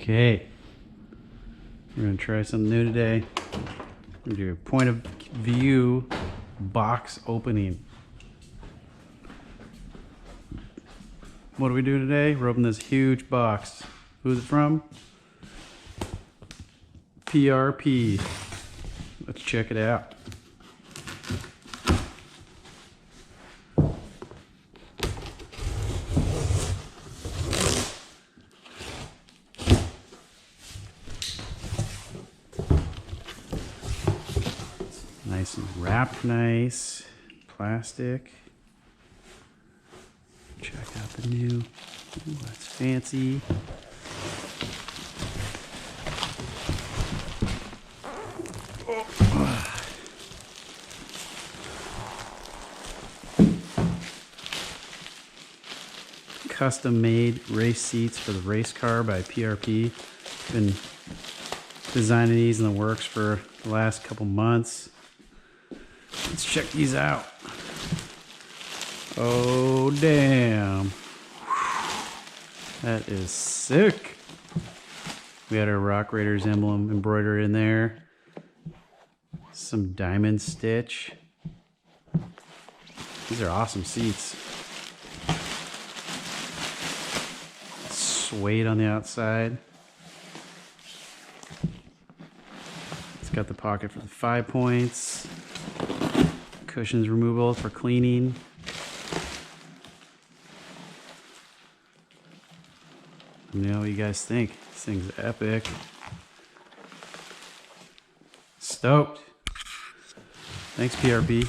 Okay, we're gonna try something new today. We're gonna do a point of view box opening. What do we do today? We're opening this huge box. Who's it from? PRP. Let's check it out. Nice and wrapped nice. Plastic. Check out the new. Ooh, that's fancy. Custom made race seats for the race car by PRP. Been designing these in the works for the last couple months. Let's check these out. Oh damn, that is sick. We had our Rock Raiders emblem embroidered in there. Some diamond stitch. These are awesome seats. Suede on the outside. It's got the pocket for the 5 points. Cushions removable for cleaning. Let me know what you guys think. This thing's epic. Stoked. Thanks, PRP.